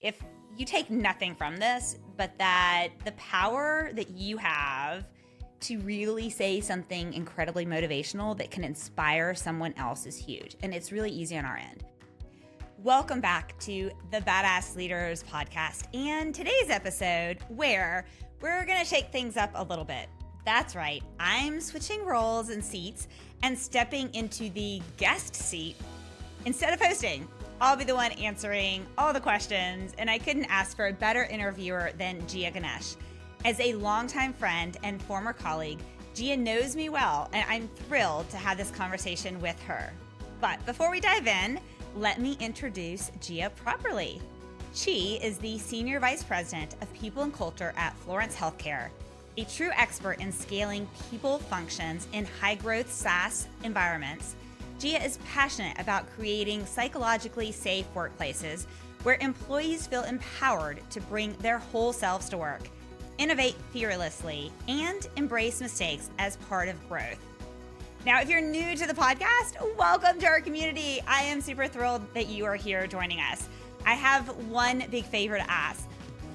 if you take nothing from this, but that the power that you have to really say something incredibly motivational that can inspire someone else is huge. And it's really easy on our end. Welcome back to the Badass Leaders podcast and today's episode where we're going to shake things up a little bit. That's right. I'm switching roles and seats and stepping into the guest seat. Instead of hosting, I'll be the one answering all the questions, and I couldn't ask for a better interviewer than Gia Ganesh. As a longtime friend and former colleague, Gia knows me well, and I'm thrilled to have this conversation with her. But before we dive in, let me introduce Gia properly. She is the Senior Vice President of People and Culture at Florence Healthcare, a true expert in scaling people functions in high-growth SaaS environments. Gia is passionate about creating psychologically safe workplaces where employees feel empowered to bring their whole selves to work, innovate fearlessly, and embrace mistakes as part of growth. Now, if you're new to the podcast, welcome to our community. I am super thrilled that you are here joining us. I have one big favor to ask.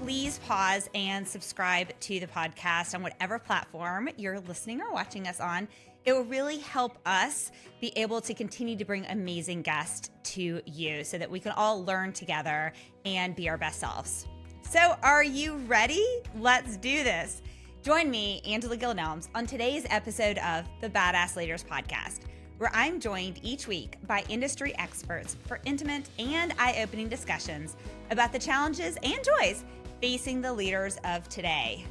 Please pause and subscribe to the podcast on whatever platform you're listening or watching us on. It will really help us be able to continue to bring amazing guests to you so that we can all learn together and be our best selves. So are you ready? Let's do this. Join me, Gill Nelms, on today's episode of the Badass Leaders podcast, where I'm joined each week by industry experts for intimate and eye-opening discussions about the challenges and joys facing the leaders of today.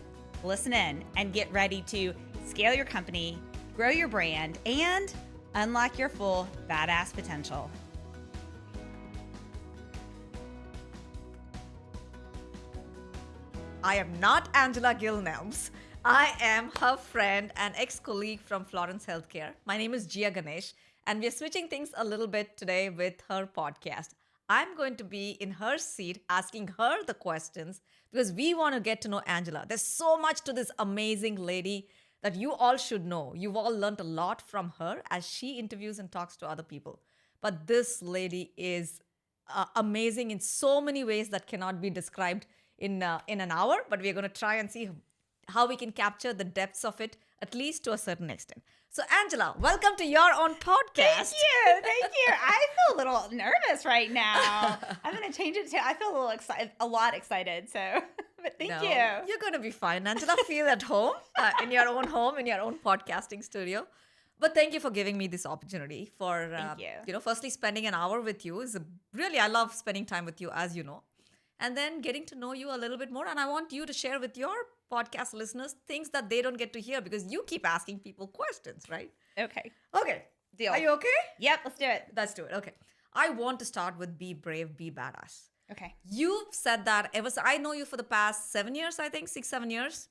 Listen in and get ready to scale your company, grow your brand, and unlock your full badass potential. I am not Gill Nelms. I am her friend and ex-colleague from Florence Healthcare. My name is Gia Ganesh, and we're switching things a little bit today with her podcast. I'm going to be in her seat asking her the questions because we want to get to know Angela. There's so much to this amazing lady that you all should know. You've all learned a lot from her as she interviews and talks to other people. But this lady is amazing in so many ways that cannot be described in an hour, but we're going to try and see how we can capture the depths of it, at least to a certain extent. So Angela, welcome to your own podcast. Thank you. I feel a little nervous right now. I'm going to change it to, I feel a little excited, a lot excited. So, but thank you. You're going to be fine, Angela. Feel at home, in your own podcasting studio. But thank you for giving me this opportunity for, Thank you. Firstly, spending an hour with you is really, I love spending time with you, as you know, and then getting to know you a little bit more. And I want you to share with your podcast listeners things that they don't get to hear because you keep asking people questions, right? Okay. Deal. Are you okay? Yep, let's do it. Let's do it. Okay. I want to start with be brave, be badass. Okay. You've said that I know you for the past 7 years, I think, 6-7 years.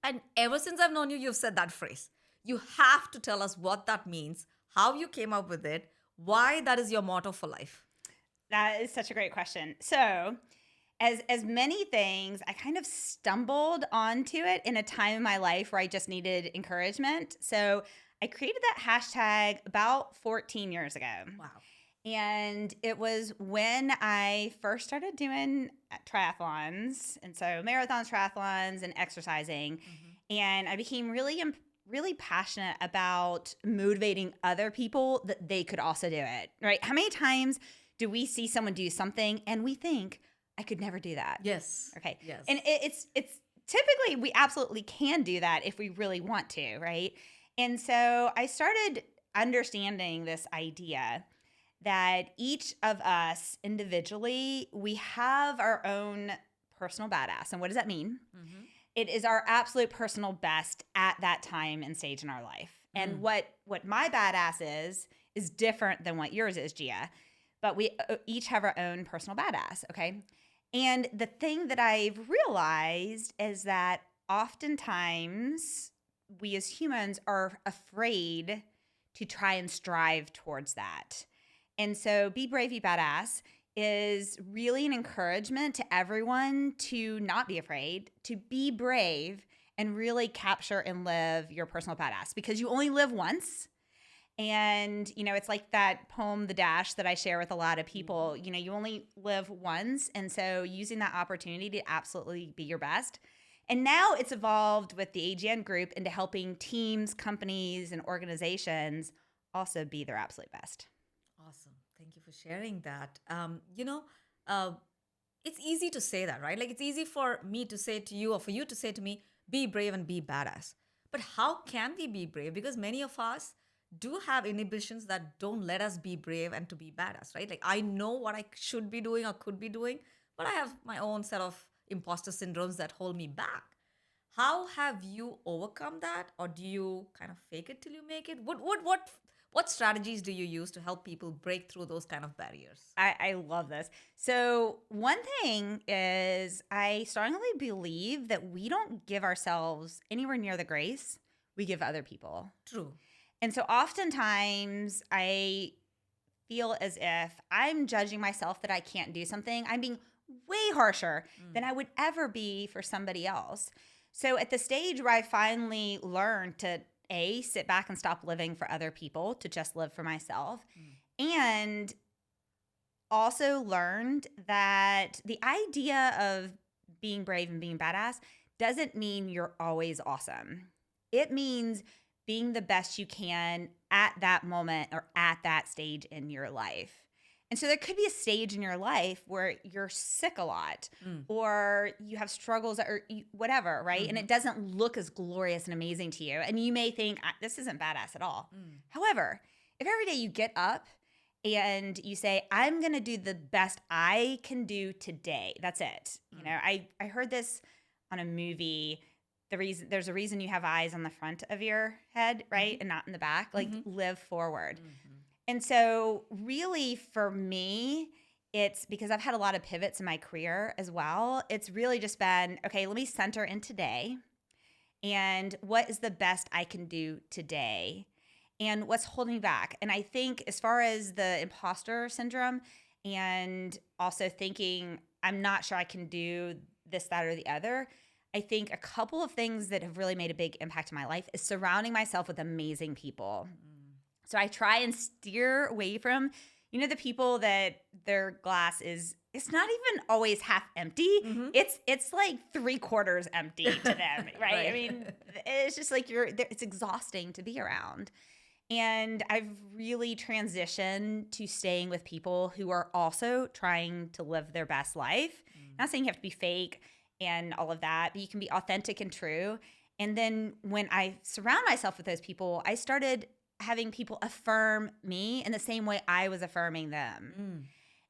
And ever since I've known you, you've said that phrase. You have to tell us what that means, how you came up with it, why that is your motto for life. That is such a great question. So, as many things, I kind of stumbled onto it in a time in my life where I just needed encouragement. So I created that hashtag about 14 years ago. Wow. And it was when I first started doing triathlons. And so marathons, triathlons, and exercising. Mm-hmm. And I became really passionate about motivating other people that they could also do it, right? How many times do we see someone do something and we think, I could never do that? Yes. Okay. Yes. And it's typically we absolutely can do that if we really want to, right? And so I started understanding this idea that each of us individually, we have our own personal badass. And what does that mean? Mm-hmm. It is our absolute personal best at that time and stage in our life. And what my badass is different than what yours is, Gia. But we each have our own personal badass, okay? And the thing that I've realized is that oftentimes we as humans are afraid to try and strive towards that. And so Be Brave, Be Badass is really an encouragement to everyone to not be afraid, to be brave and really capture and live your personal badass because you only live once. And, it's like that poem, The Dash, that I share with a lot of people. You only live once. And so using that opportunity to absolutely be your best. And now it's evolved with the AGN group into helping teams, companies, and organizations also be their absolute best. Awesome. Thank you for sharing that. Uh, it's easy to say that, right? Like it's easy for me to say to you or for you to say to me, be brave and be badass. But how can we be brave? Because many of us do have inhibitions that don't let us be brave and to be badass, right? Like I know what I should be doing or could be doing, but I have my own set of imposter syndromes that hold me back. How have you overcome that, or do you kind of fake it till you make it? What strategies do you use to help people break through those kind of barriers? I love this. So, one thing is, I strongly believe that we don't give ourselves anywhere near the grace we give other people. True. And so, oftentimes, I feel as if I'm judging myself that I can't do something. I'm being way harsher than I would ever be for somebody else. So at the stage where I finally learned to sit back and stop living for other people, to just live for myself, and also learned that the idea of being brave and being badass doesn't mean you're always awesome. It means being the best you can at that moment or at that stage in your life. And so there could be a stage in your life where you're sick a lot or you have struggles or whatever, right? And it doesn't look as glorious and amazing to you. And you may think, this isn't badass at all. However, if every day you get up and you say, I'm going to do the best I can do today, that's it. I heard this on a movie. There's a reason you have eyes on the front of your head, right? And not in the back, like live forward. And so really for me, it's because I've had a lot of pivots in my career as well. It's really just been, okay, let me center in today and what is the best I can do today and what's holding me back. And I think as far as the imposter syndrome and also thinking I'm not sure I can do this, that, or the other, I think a couple of things that have really made a big impact in my life is surrounding myself with amazing people. So I try and steer away from, the people that their glass is, it's not even always half empty. It's like 3/4 empty to them, right? I mean, it's just like it's exhausting to be around. And I've really transitioned to staying with people who are also trying to live their best life. Not saying you have to be fake and all of that, but you can be authentic and true. And then when I surround myself with those people, I started having people affirm me in the same way I was affirming them.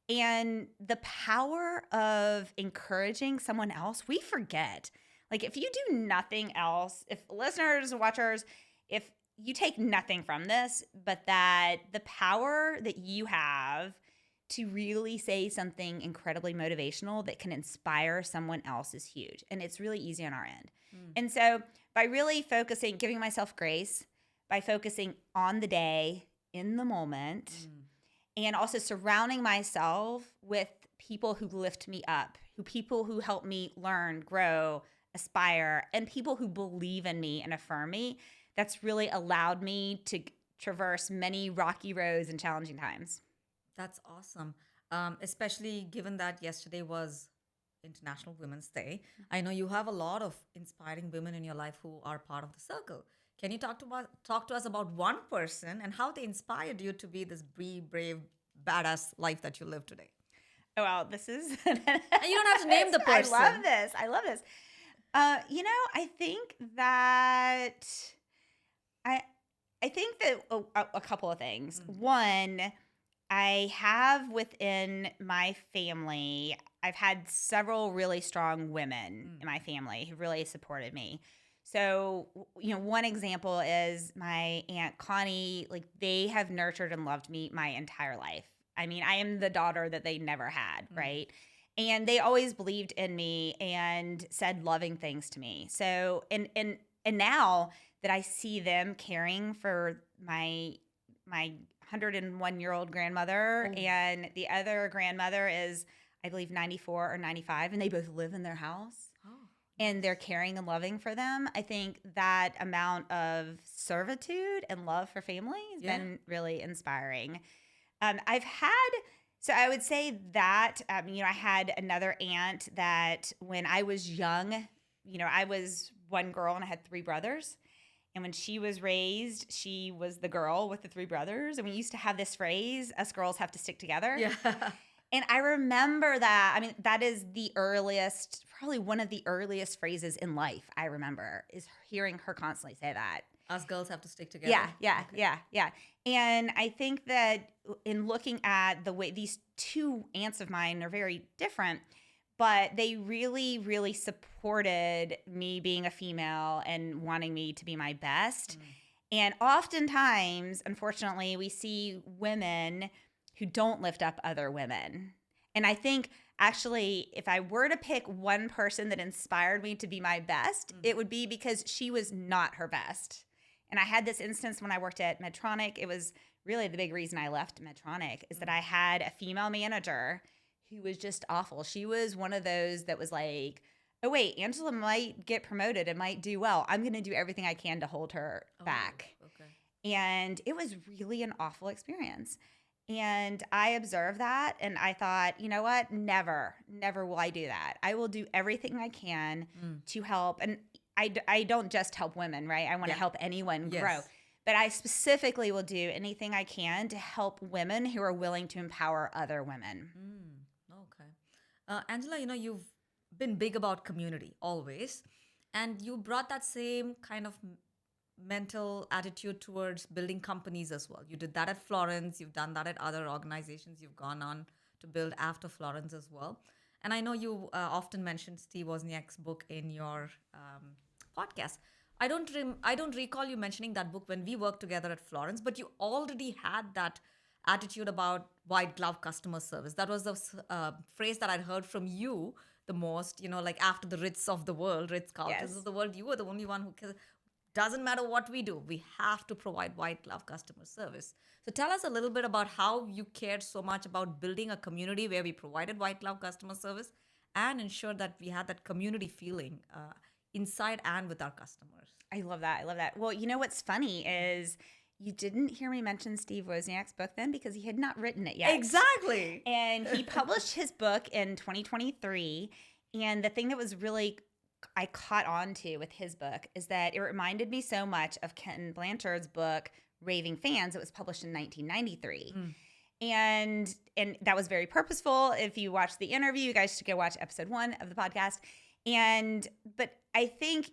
And the power of encouraging someone else, we forget. Like if you do nothing else, if listeners and watchers, if you take nothing from this, but that the power that you have to really say something incredibly motivational that can inspire someone else is huge. And it's really easy on our end. And so by really focusing, giving myself grace, by focusing on the day, in the moment, and also surrounding myself with people who lift me up, people who help me learn, grow, aspire, and people who believe in me and affirm me, that's really allowed me to traverse many rocky roads and challenging times. That's awesome. Especially given that yesterday was International Women's Day. I know you have a lot of inspiring women in your life who are part of the circle. Can you talk to us about one person and how they inspired you to be this brave, badass life that you live today? Oh, well, this is... And you don't have to name the person. I love this. I think that... I think that a couple of things. One, I have within my family, I've had several really strong women in my family who really supported me. So, one example is my Aunt Connie. Like, they have nurtured and loved me my entire life. I mean, I am the daughter that they never had, right? And they always believed in me and said loving things to me. So, and now that I see them caring for my 101-year-old grandmother, and the other grandmother is, I believe, 94 or 95, and they both live in their house. and they're caring and loving for them. I think that amount of servitude and love for family has been really inspiring. So I would say that, I had another aunt that when I was young, I was one girl and I had three brothers. And when she was raised, she was the girl with the three brothers. And we used to have this phrase, us girls have to stick together. Yeah. And I remember that. I mean, that is the earliest, probably one of the earliest phrases in life I remember is hearing her constantly say that. Us girls have to stick together. Yeah. And I think that in looking at the way these two aunts of mine are very different, but they really, really supported me being a female and wanting me to be my best. And oftentimes, unfortunately, we see women who don't lift up other women. And I think actually, if I were to pick one person that inspired me to be my best, it would be because she was not her best. And I had this instance when I worked at Medtronic. It was really the big reason I left Medtronic is that I had a female manager who was just awful. She was one of those that was like, oh, wait, Angela might get promoted and might do well. I'm going to do everything I can to hold her back. Okay. And it was really an awful experience. And I observed that and I thought, you know what? Never will I do that. I will do everything I can to help. And I don't just help women, right? I want to help anyone grow. But I specifically will do anything I can to help women who are willing to empower other women. Okay. Angela, you've been big about community always. And you brought that same kind of mental attitude towards building companies as well. You did that at Florence. You've done that at other organizations you've gone on to build after Florence as well. And I know you often mention Steve Wozniak's book in your podcast. I don't recall you mentioning that book when we worked together at Florence, but you already had that attitude about white glove customer service. That was the phrase that I'd heard from you the most, like after the Ritz of the world, Ritz-Carltons of the world, you were the only one who doesn't matter what we do, we have to provide white glove customer service. So tell us a little bit about how you cared so much about building a community where we provided white glove customer service and ensure that we had that community feeling inside and with our customers. I love that. Well, what's funny is you didn't hear me mention Steve Wozniak's book then because he had not written it yet. Exactly. And he published his book in 2023. And the thing that was really I caught on to with his book is that it reminded me so much of Ken Blanchard's book, Raving Fans. It was published in 1993. And that was very purposeful. If you watch the interview, you guys should go watch episode 1 of the podcast. But I think,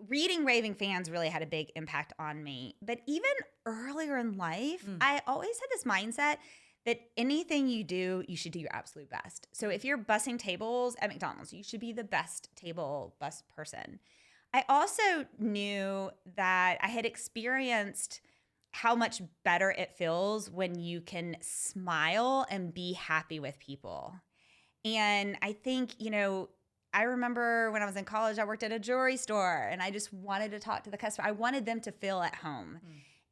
reading Raving Fans really had a big impact on me. But even earlier in life, I always had this mindset that anything you do, you should do your absolute best. So if you're bussing tables at McDonald's, you should be the best table bus person. I also knew that I had experienced how much better it feels when you can smile and be happy with people. And I think, I remember when I was in college, I worked at a jewelry store and I just wanted to talk to the customer. I wanted them to feel at home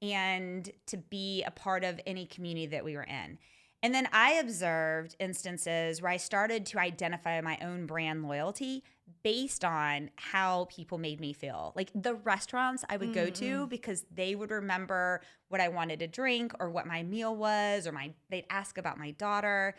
and to be a part of any community that we were in. And then I observed instances where I started to identify my own brand loyalty based on how people made me feel. Like the restaurants I would go to because they would remember what I wanted to drink or what my meal was, or they'd ask about my daughter.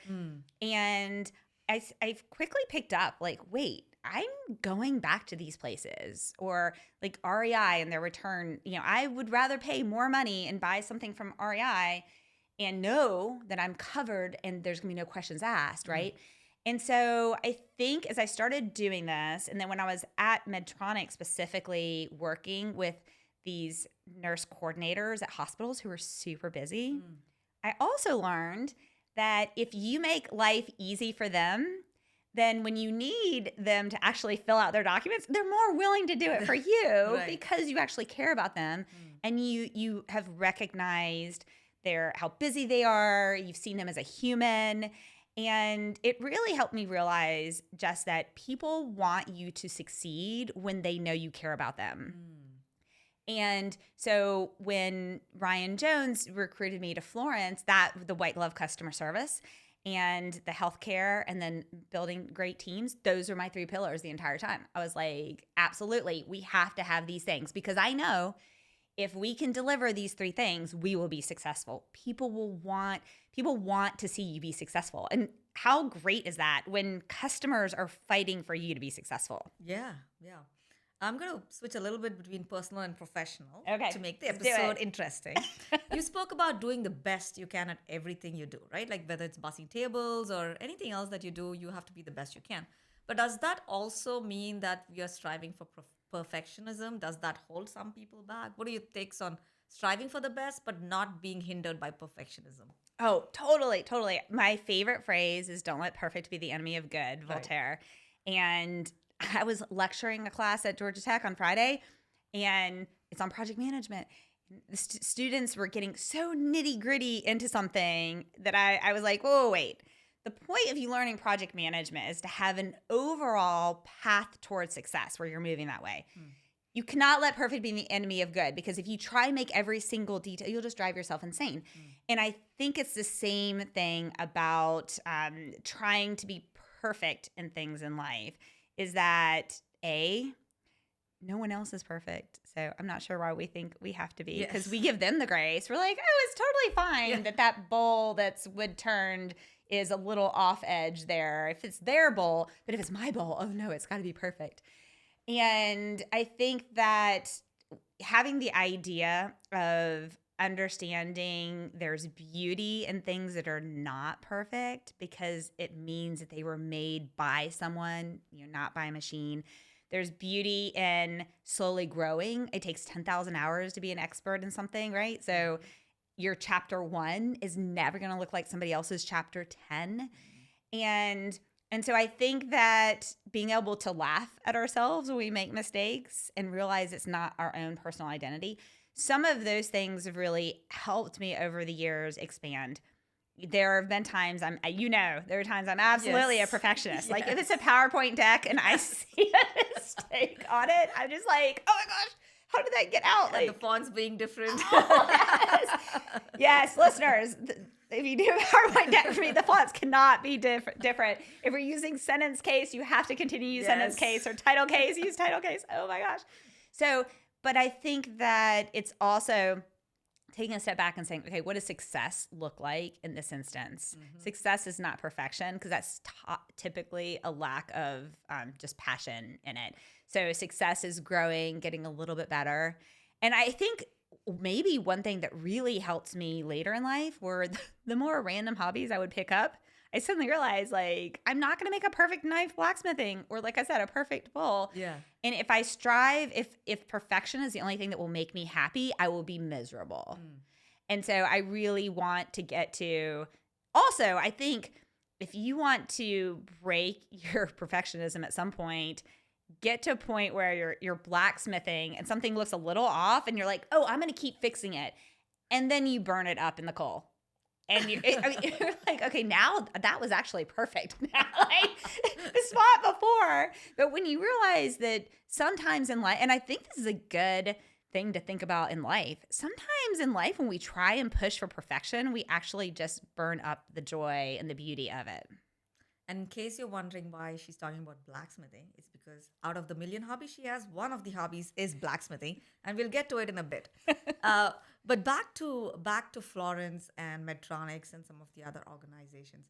And I quickly picked up like, wait, I'm going back to these places, or like REI and their return. I would rather pay more money and buy something from REI and know that I'm covered and there's gonna be no questions asked, right? And so I think as I started doing this, and then when I was at Medtronic specifically working with these nurse coordinators at hospitals who were super busy, I also learned that if you make life easy for them, then when you need them to actually fill out their documents, they're more willing to do it for you because you actually care about them and you have recognized how busy they are. You've seen them as a human. And it really helped me realize just that people want you to succeed when they know you care about them. And so when Ryan Jones recruited me to Florence, the white glove customer service, and the healthcare, and then building great teams. Those are my 3 pillars the entire time. I was like, absolutely, we have to have these things, because I know if we can deliver these 3 things, we will be successful. People want to see you be successful. And how great is that when customers are fighting for you to be successful? Yeah, yeah. I'm going to switch a little bit between personal and professional Okay, to make the let's do episode it. interesting. You spoke about doing the best you can at everything you do, right? Like whether it's bussing tables or anything else that you do, you have to be the best you can. But does that also mean that we are striving for perfectionism? Does that hold some people back? What are your takes on striving for the best but not being hindered by perfectionism? Oh, totally, totally. My favorite phrase is "Don't let perfect be the enemy of good," Right. Voltaire. And I was lecturing a class at Georgia Tech on Friday, and it's on project management. The students were getting so nitty gritty into something that I was like, whoa, wait. The point of you learning project management is to have an overall path towards success where you're moving that way. You cannot let perfect be the enemy of good, because if you try and make every single detail, you'll just drive yourself insane. And I think it's the same thing about trying to be perfect in things in life, is that no one else is perfect. So I'm not sure why we think we have to be, because we give them the grace. We're like, oh, it's totally fine that bowl that's wood turned is a little off edge there. If it's their bowl, but if it's my bowl, oh no, it's got to be perfect. And I think that having the idea of understanding there's beauty in things that are not perfect, because it means that they were made by someone, not by a machine. There's beauty in slowly growing. It takes 10,000 hours to be an expert in something, right? So your chapter 1 is never going to look like somebody else's chapter 10. And so I think that being able to laugh at ourselves when we make mistakes and realize it's not our own personal identity, some of those things have really helped me over the years expand. There have been times there are times I'm absolutely a perfectionist. Like if it's a PowerPoint deck and I see a mistake on it, I'm just like, oh my gosh, how did that get out? And the fonts being different. Yes, listeners, if you do a PowerPoint deck for me, the fonts cannot be different. If we're using sentence case, you have to continue to use sentence case, or title case, use title case. Oh my gosh. So, but I think that it's also taking a step back and saying, okay, what does success look like in this instance? Success is not perfection, because that's typically a lack of just passion in it. So success is growing, getting a little bit better. And I think maybe one thing that really helped me later in life were the more random hobbies I would pick up. I suddenly realized, like, I'm not going to make a perfect knife blacksmithing, or like I said, a perfect bowl. Yeah. And if I strive, if perfection is the only thing that will make me happy, I will be miserable. And so I really want to get to, also, I think if you want to break your perfectionism at some point, get to a point where you're blacksmithing and something looks a little off and you're like, oh, I'm going to keep fixing it. And then you burn it up in the coal. And you're like, okay, now that was actually perfect. Now, like the spot before. But when you realize that sometimes in life, and I think this is a good thing to think about in life, sometimes in life when we try and push for perfection, we actually just burn up the joy and the beauty of it. And in case you're wondering why she's talking about blacksmithing, it's because out of the million hobbies she has, one of the hobbies is blacksmithing, and we'll get to it in a bit. But back to Florence and Medtronics and some of the other organizations.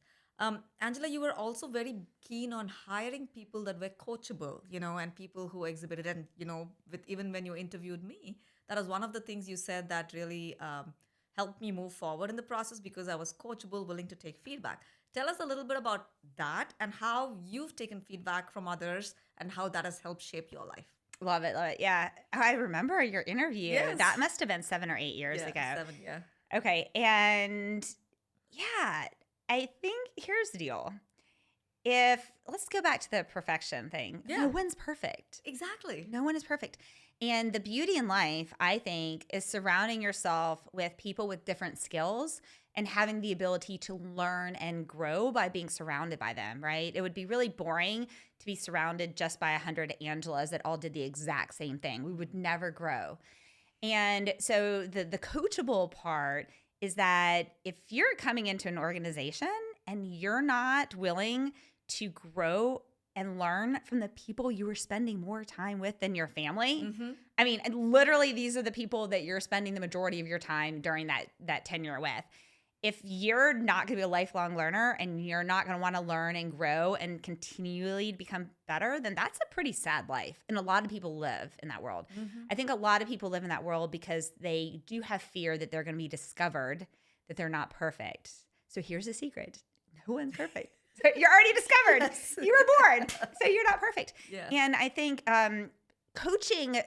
Angela, you were also very keen on hiring people that were coachable, and people who exhibited, and even when you interviewed me, that was one of the things you said that really helped me move forward in the process, because I was coachable, willing to take feedback. Tell us a little bit about that and how you've taken feedback from others and how that has helped shape your life. Love it. Yeah. I remember your interview. Yes. That must have been 7 or 8 years ago. 7, yeah. Okay. And yeah, I think here's the deal. Let's go back to the perfection thing. Yeah. No one's perfect. Exactly. No one is perfect. And the beauty in life, I think, is surrounding yourself with people with different skills and having the ability to learn and grow by being surrounded by them, right? It would be really boring to be surrounded just by 100 Angelas that all did the exact same thing. We would never grow. And so the coachable part is that if you're coming into an organization and you're not willing to grow and learn from the people you are spending more time with than your family. I mean, literally, these are the people that you're spending the majority of your time during that tenure with. If you're not going to be a lifelong learner and you're not going to want to learn and grow and continually become better, then that's a pretty sad life. And a lot of people live in that world. I think a lot of people live in that world because they do have fear that they're going to be discovered, that they're not perfect. So here's a secret. No one's perfect. You're already discovered. Yes. You were born. So you're not perfect. Yeah. And I think coaching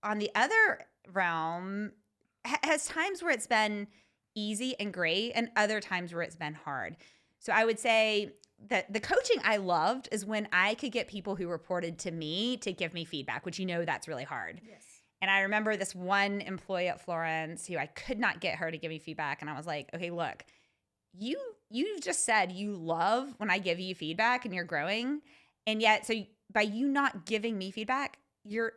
on the other realm has times where it's been easy and great and other times where it's been hard. So I would say that the coaching I loved is when I could get people who reported to me to give me feedback, which that's really hard. Yes. And I remember this one employee at Florence who I could not get her to give me feedback. And I was like, okay, look, you just said you love when I give you feedback and you're growing. And yet, so by you not giving me feedback, you're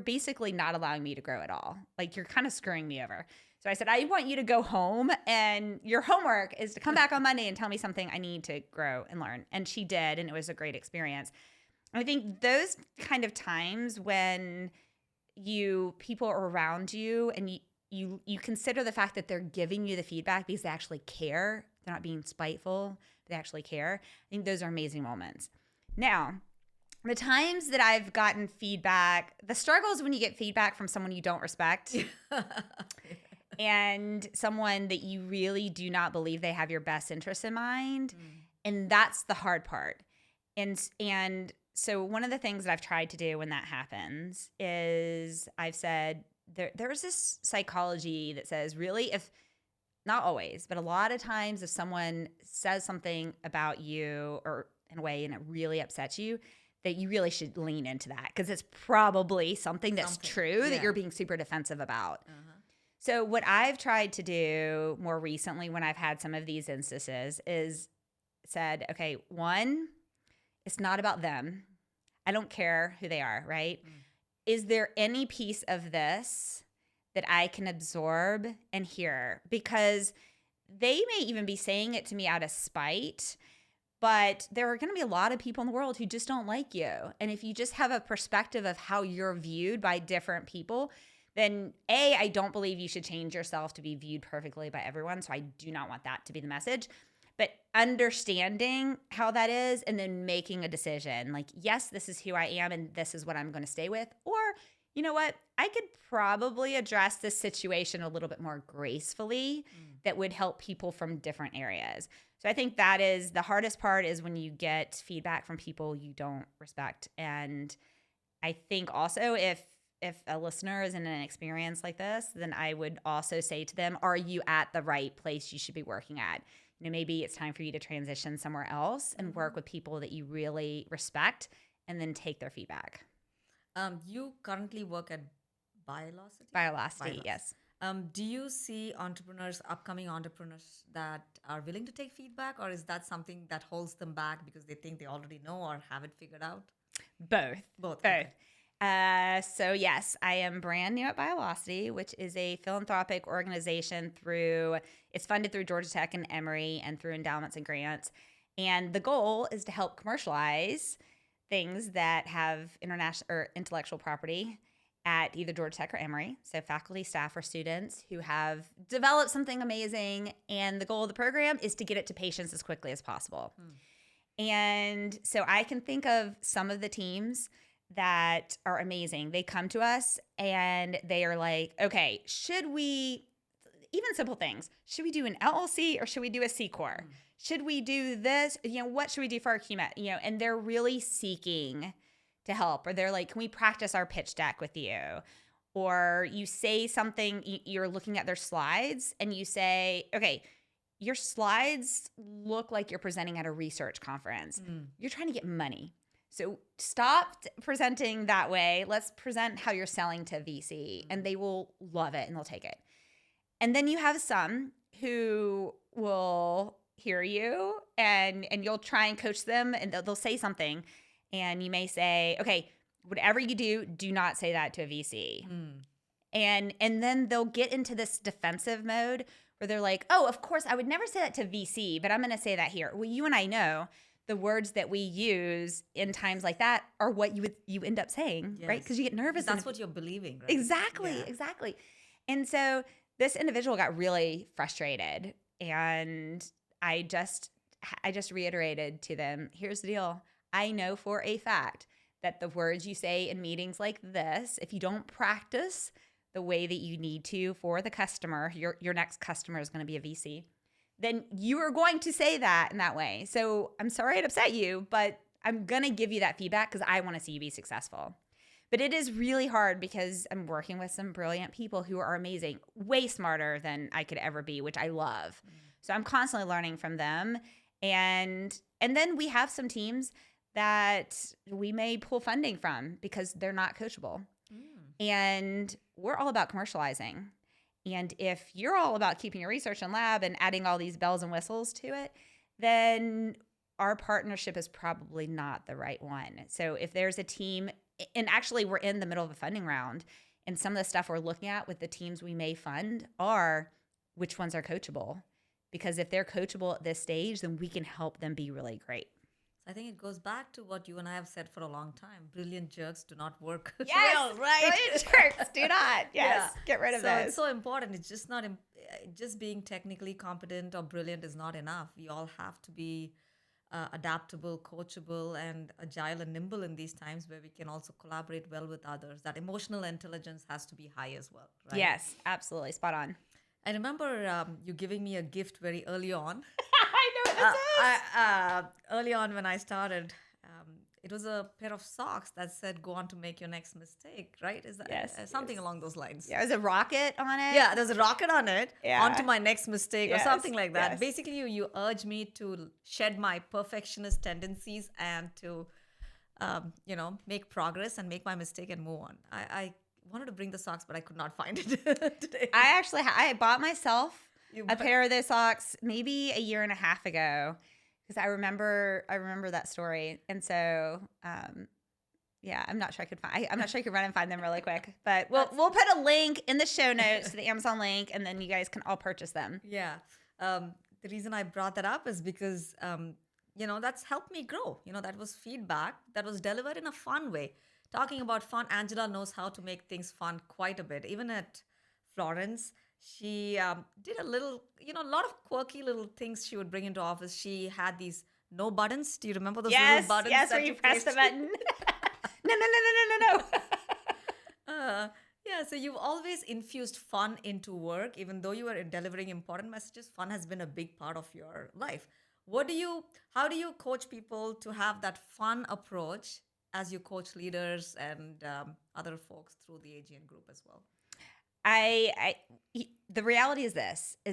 basically not allowing me to grow at all. Like you're kind of screwing me over. So I said, I want you to go home and your homework is to come back on Monday and tell me something I need to grow and learn. And she did. And it was a great experience. And I think those kind of times when people are around you and you consider the fact that they're giving you the feedback because they actually care. They're not being spiteful. They actually care. I think those are amazing moments. Now, the times that I've gotten feedback, the struggle is when you get feedback from someone you don't respect and someone that you really do not believe they have your best interests in mind. And that's the hard part. And so one of the things that I've tried to do when that happens is I've said there's this psychology that says really if not always, but a lot of times if someone says something about you or in a way and it really upsets you, that you really should lean into that because it's probably something that's true that you're being super defensive about. So what I've tried to do more recently when I've had some of these instances is said, okay, one, it's not about them. I don't care who they are, right? Is there any piece of this that I can absorb and hear? Because they may even be saying it to me out of spite, but there are going to be a lot of people in the world who just don't like you. And if you just have a perspective of how you're viewed by different people, then I don't believe you should change yourself to be viewed perfectly by everyone. So I do not want that to be the message. But understanding how that is and then making a decision like, yes, this is who I am and this is what I'm going to stay with. Or, you know what, I could probably address this situation a little bit more gracefully that would help people from different areas. So I think that is the hardest part is when you get feedback from people you don't respect. And I think also if a listener is in an experience like this, then I would also say to them, are you at the right place you should be working at? Maybe it's time for you to transition somewhere else and work with people that you really respect and then take their feedback. You currently work at Biolocity? Biolocity, yes. Do you see upcoming entrepreneurs that are willing to take feedback, or is that something that holds them back because they think they already know or have it figured out? Both. Okay. So yes, I am brand new at Biolocity, which is a philanthropic organization it's funded through Georgia Tech and Emory and through endowments and grants. And the goal is to help commercialize things that have international or intellectual property at either Georgia Tech or Emory. So faculty, staff, or students who have developed something amazing. And the goal of the program is to get it to patients as quickly as possible. And so I can think of some of the teams that are amazing. They come to us and they are like, okay, even simple things, should we do an LLC or should we do a C Corp? Should we do this? What should we do for our QMET? And they're really seeking to help. Or they're like, can we practice our pitch deck with you? Or you say something, you're looking at their slides and you say, okay, your slides look like you're presenting at a research conference. You're trying to get money. So stop presenting that way. Let's present how you're selling to VC and they will love it and they'll take it. And then you have some who will hear you and you'll try and coach them and they'll say something and you may say, okay, whatever you do not say that to a VC. And then they'll get into this defensive mode where they're like, oh, of course, I would never say that to VC, but I'm going to say that here. Well, you and I know the words that we use in times like that are what you end up saying, right? Because you get nervous. That's what you're believing, right? Exactly. And so this individual got really frustrated, and I just reiterated to them, here's the deal. I know for a fact that the words you say in meetings like this, if you don't practice the way that you need to for the customer, your next customer is going to be a VC, then you are going to say that in that way. So I'm sorry it upset you, but I'm going to give you that feedback because I want to see you be successful. But it is really hard because I'm working with some brilliant people who are amazing, way smarter than I could ever be, which I love. So I'm constantly learning from them. And then we have some teams that we may pull funding from because they're not coachable. And we're all about commercializing. And if you're all about keeping your research in lab and adding all these bells and whistles to it, then our partnership is probably not the right one. So if there's a team, and actually we're in the middle of a funding round, and some of the stuff we're looking at with the teams we may fund are which ones are coachable. Because if they're coachable at this stage, then we can help them be really great. I think it goes back to what you and I have said for a long time. Brilliant jerks do not work. Yes, well, right? Brilliant jerks do not. Yes, Yeah. Get rid of So those. it's so important. It's just not, just being technically competent or brilliant is not enough. We all have to be adaptable, coachable, and agile and nimble in these times where we can also collaborate well with others. That emotional intelligence has to be high as well, right? Yes, absolutely. Spot on. I remember you giving me a gift very early on. I know what this is. Early on when I started, it was a pair of socks that said, go on to make your next mistake, right? Is that something along those lines? Yeah, there's a rocket on it. Yeah, there's a rocket on it, onto my next mistake or Yes, something like that. yes. Basically, you urge me to shed my perfectionist tendencies and to, make progress and make my mistake and move on. I wanted to bring the socks, but I could not find it today. I bought myself You a pair of those socks maybe a year and a half ago because I remember that story. And so, I'm not sure I could find. I'm not sure I could run and find them really quick, but we'll put a link in the show notes to the Amazon link, and then you guys can all purchase them. Yeah. The reason I brought that up is because, that's helped me grow. That was feedback that was delivered in a fun way. Talking about fun, Angela knows how to make things fun quite a bit. Even at Florence, she did a lot of quirky little things she would bring into office. She had these no buttons. Do you remember those little buttons? Yes, that where you press the button. No. So you've always infused fun into work, even though you are delivering important messages. Fun has been a big part of your life. How do you coach people to have that fun approach as you coach leaders and other folks through the AGN group as well? The reality is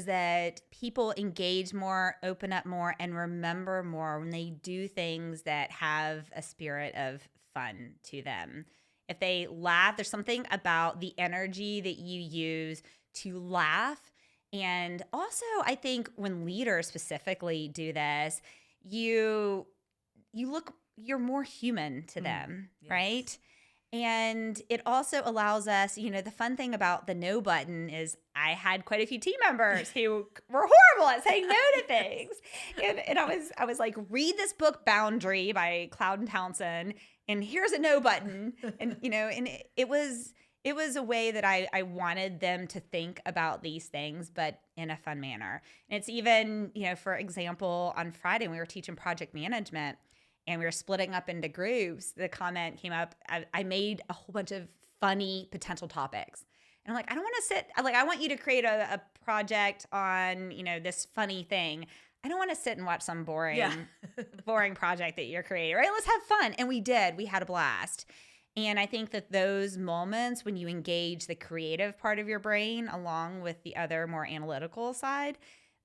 that people engage more, open up more, and remember more when they do things that have a spirit of fun to them. If they laugh, there's something about the energy that you use to laugh. And also, I think when leaders specifically do this, you're more human to them, yes. right? And it also allows us, the fun thing about the no button is I had quite a few team members who were horrible at saying no to things. And I was like, read this book, Boundary by Cloud and Townsend, and here's a no button. And, and it was a way that I wanted them to think about these things, but in a fun manner. And it's even, for example, on Friday, when we were teaching project management, and we were splitting up into groups, the comment came up, I made a whole bunch of funny potential topics. And I'm like, I don't want to sit, I want you to create a project on, this funny thing. I don't want to sit and watch some boring project that you're creating, right? Let's have fun. And we did. We had a blast. And I think that those moments when you engage the creative part of your brain along with the other more analytical side,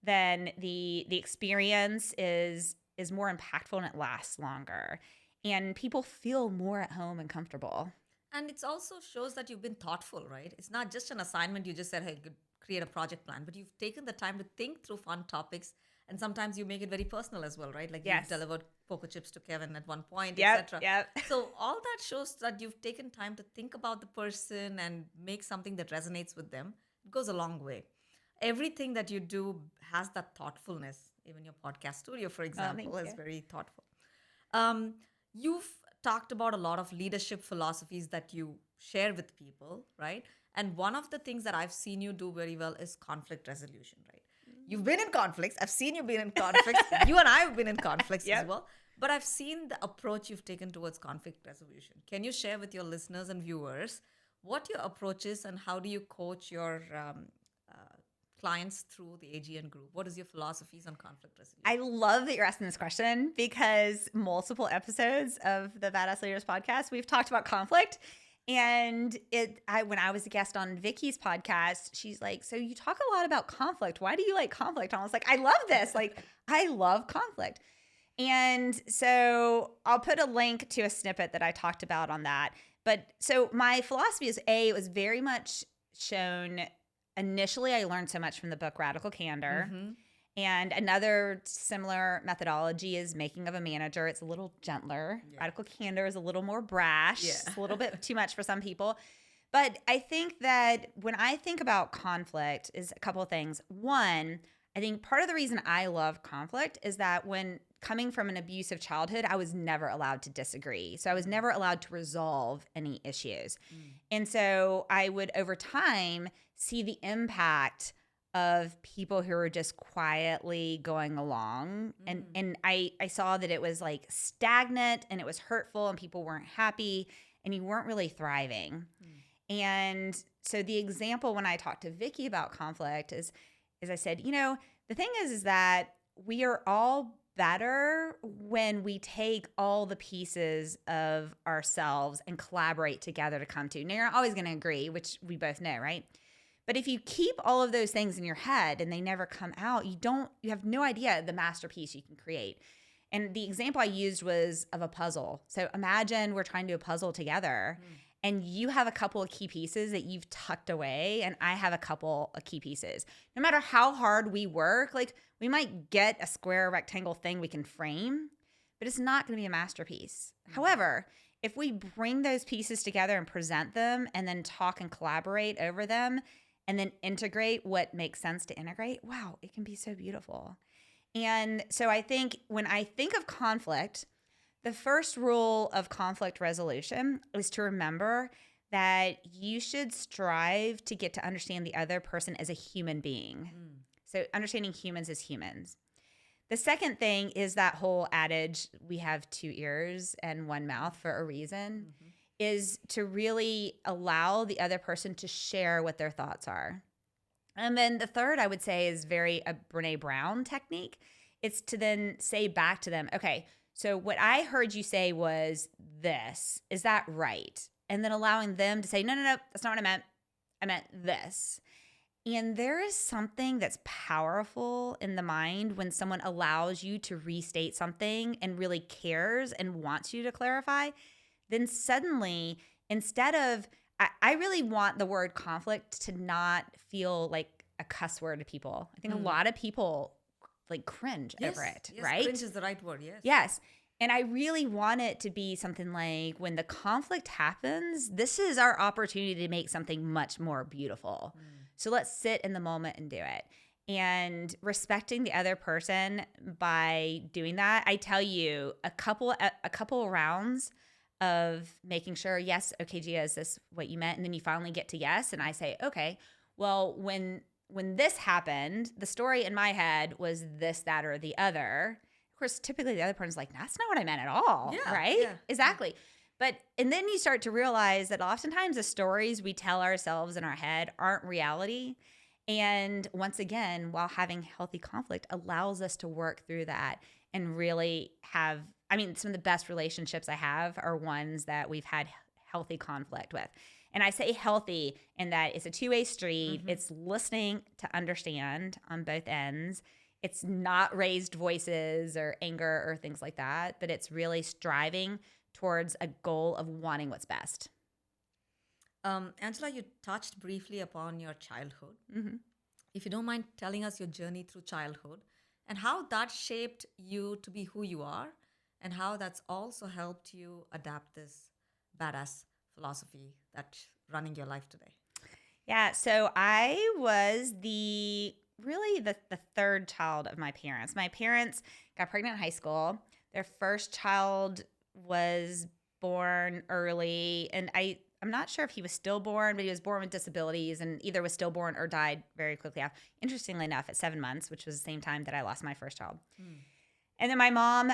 then the experience is more impactful and it lasts longer. And people feel more at home and comfortable. And it also shows that you've been thoughtful, right? It's not just an assignment you just said, hey, create a project plan, but you've taken the time to think through fun topics. And sometimes you make it very personal as well, right? Like you've delivered poker chips to Kevin at one point, etc. Yep. So all that shows that you've taken time to think about the person and make something that resonates with them. It goes a long way. everything that you do has that thoughtfulness. Even your podcast studio, for example, thank is you. very thoughtful. Um, you've talked about a lot of leadership philosophies that you share with people, right? And one of the things that I've seen you do very well is conflict resolution, right? You've been in conflicts. I've seen you been in conflicts. You and I have been in conflicts as Yep. well. But I've seen the approach you've taken towards conflict resolution. Can you share with your listeners and viewers what your approach is and how do you coach your clients through the AGN group? What is your philosophies on conflict resolution? I love that you're asking this question because multiple episodes of the Badass Leaders podcast, we've talked about conflict. And when I was a guest on Vicky's podcast, she's like, so you talk a lot about conflict. Why do you like conflict? And I was like, I love this. Like, I love conflict. And so I'll put a link to a snippet that I talked about on that. But so my philosophy is it was very much shown initially. I learned so much from the book Radical Candor. Mm-hmm. And another similar methodology is Making of a Manager. It's a little gentler. Yeah. Radical Candor is a little more brash. Yeah. It's a little bit too much for some people. But I think that when I think about conflict is a couple of things. One, I think part of the reason I love conflict is that when coming from an abusive childhood, I was never allowed to disagree. So I was never allowed to resolve any issues. And so I would, over time, see the impact of people who were just quietly going along. And I saw that it was like stagnant and it was hurtful and people weren't happy and you weren't really thriving. And so the example when I talked to Vicky about conflict is I said, the thing is that we are all better when we take all the pieces of ourselves and collaborate together to come to. Now, you're not always going to agree, which we both know, right? But if you keep all of those things in your head and they never come out, you have no idea the masterpiece you can create. And the example I used was of a puzzle. So imagine we're trying to do a puzzle together and you have a couple of key pieces that you've tucked away and I have a couple of key pieces. No matter how hard we work, like we might get a square rectangle thing we can frame, but it's not going to be a masterpiece. However, if we bring those pieces together and present them and then talk and collaborate over them and then integrate what makes sense to integrate, wow, it can be so beautiful. And so I think when I think of conflict, the first rule of conflict resolution is to remember that you should strive to get to understand the other person as a human being. So understanding humans as humans. The second thing is that whole adage, we have two ears and one mouth for a reason, is to really allow the other person to share what their thoughts are. And then the third, I would say, is very a Brene Brown technique. It's to then say back to them, okay, so what I heard you say was this. Is that right? And then allowing them to say, no, that's not what I meant. I meant this. And there is something that's powerful in the mind when someone allows you to restate something and really cares and wants you to clarify. Then suddenly, instead of, I really want the word conflict to not feel like a cuss word to people. I think a lot of people like cringe over it, right? Cringe is the right word, yes. Yes. And I really want it to be something like when the conflict happens, this is our opportunity to make something much more beautiful. So let's sit in the moment and do it. And respecting the other person by doing that, I tell you, a couple rounds of making sure, yes, okay, Gia, is this what you meant? And then you finally get to yes. And I say, okay, well, when this happened, the story in my head was this, that, or the other. Of course, typically the other person's like, that's not what I meant at all, right? Yeah. Exactly. And then you start to realize that oftentimes the stories we tell ourselves in our head aren't reality. And once again, while having healthy conflict allows us to work through that and really have, some of the best relationships I have are ones that we've had healthy conflict with. And I say healthy in that it's a two-way street. It's listening to understand on both ends. It's not raised voices or anger or things like that, but it's really striving towards a goal of wanting what's best. Angela, you touched briefly upon your childhood. If you don't mind telling us your journey through childhood and how that shaped you to be who you are and how that's also helped you adapt this badass philosophy that's running your life today. Yeah, so I was really the third child of my parents. My parents got pregnant in high school. Their first child was born early, and I'm not sure if he was stillborn, but he was born with disabilities and either was stillborn or died very quickly after. Interestingly enough, at 7 months, which was the same time that I lost my first child. And then my mom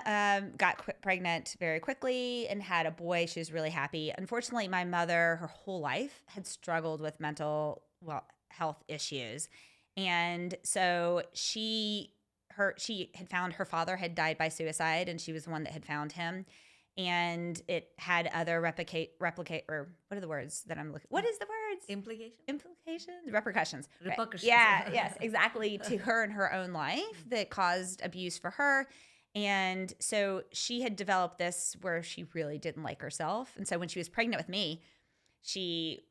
got pregnant very quickly and had a boy. She was really happy. Unfortunately, my mother, her whole life, had struggled with health issues, and so she had found her father had died by suicide, and she was the one that had found him. And it had other replicate or what are the words that I'm looking? What is the words? Implications, repercussions. Right. Repercussions. Yeah, yes, exactly. To her and her own life that caused abuse for her. And so she had developed this where she really didn't like herself. And so when she was pregnant with me, she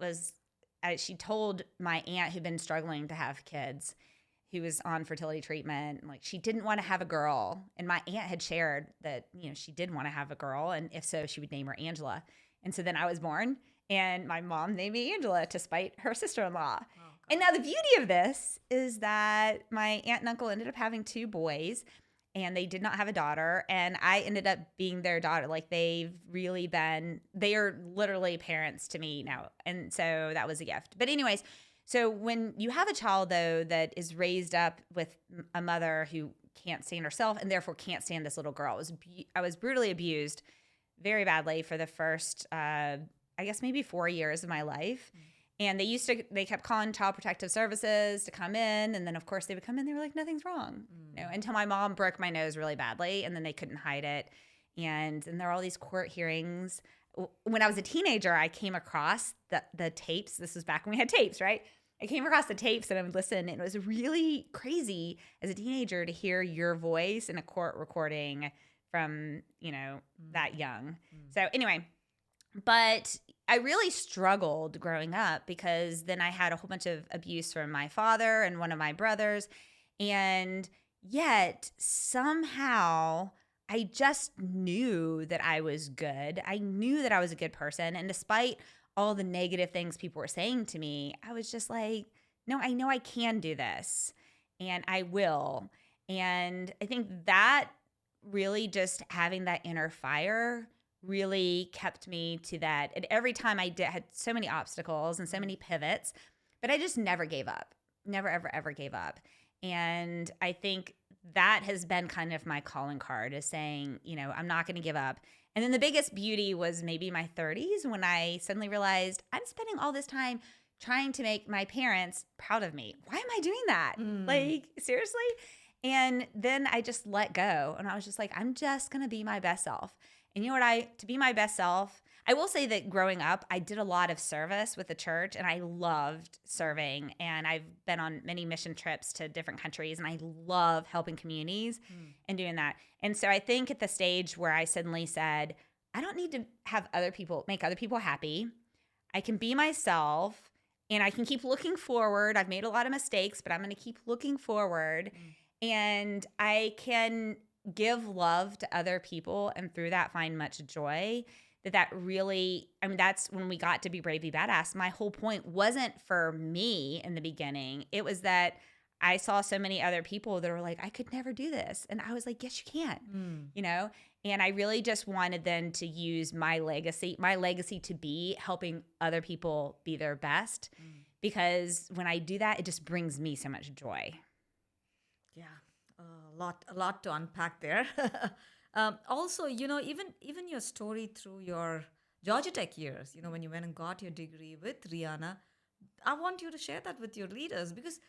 told my aunt who'd been struggling to have kids, who was on fertility treatment, like she didn't want to have a girl. And my aunt had shared that, she did want to have a girl. And if so, she would name her Angela. And so then I was born and my mom named me Angela to spite her sister-in-law. Oh, and now the beauty of this is that my aunt and uncle ended up having 2 boys and they did not have a daughter. And I ended up being their daughter. Like they are literally parents to me now. And so that was a gift. But anyways, so when you have a child, though, that is raised up with a mother who can't stand herself and therefore can't stand this little girl, I was brutally abused very badly for the first, I guess maybe 4 years of my life. And they kept calling Child Protective Services to come in. And then, of course, they would come in. They were like, nothing's wrong. Until my mom broke my nose really badly. And then they couldn't hide it. And there are all these court hearings. When I was a teenager, I came across the tapes. This was back when we had tapes, right? I came across the tapes and I would listen. And it was really crazy as a teenager to hear your voice in a court recording from, that young. So anyway, but I really struggled growing up because then I had a whole bunch of abuse from my father and one of my brothers. And yet somehow I just knew that I was good. I knew that I was a good person. And despite all the negative things people were saying to me, I was just like, no, I know I can do this and I will. And I think that really just having that inner fire really kept me to that. And every time had so many obstacles and so many pivots, but I just never gave up. Never, ever, ever gave up. And I think that has been kind of my calling card, is saying, I'm not going to give up. And then the biggest beauty was maybe my 30s when I suddenly realized I'm spending all this time trying to make my parents proud of me. Why am I doing that? Like, seriously? And then I just let go. And I was just like, I'm just going to be my best self. And you know what? To be my best self, I will say that growing up, I did a lot of service with the church and I loved serving. And I've been on many mission trips to different countries and I love helping communities and doing that. And so I think at the stage where I suddenly said, I don't need to make other people happy. I can be myself and I can keep looking forward. I've made a lot of mistakes, but I'm going to keep looking forward. And I can give love to other people and through that find much joy. That really, that's when we got to Be Brave, Be Badass. My whole point wasn't for me in the beginning. It was that I saw so many other people that were like, I could never do this. And I was like, yes, you can, And I really just wanted then to use my legacy to be helping other people be their best. Because when I do that, it just brings me so much joy. Yeah. A lot to unpack there. Also, even your story through your Georgia Tech years, when you went and got your degree with Rihanna, I want you to share that with your leaders because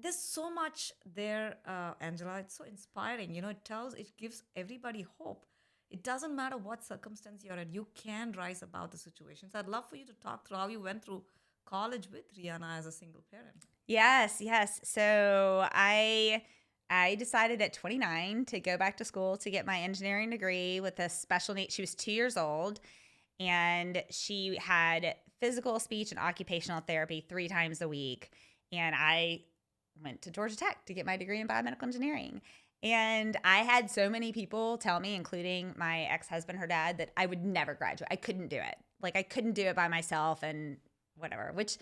there's so much there, Angela. It's so inspiring. It gives everybody hope. It doesn't matter what circumstance you're in, you can rise above the situations. I'd love for you to talk through how you went through college with Rihanna as a single parent. Yes. So I decided at 29 to go back to school to get my engineering degree with a special need. She was 2 years old and she had physical, speech, and occupational therapy 3 times a week. And I went to Georgia Tech to get my degree in biomedical engineering. And I had so many people tell me, including my ex-husband, her dad, that I would never graduate. I couldn't do it. Like I couldn't do it by myself. And whatever, which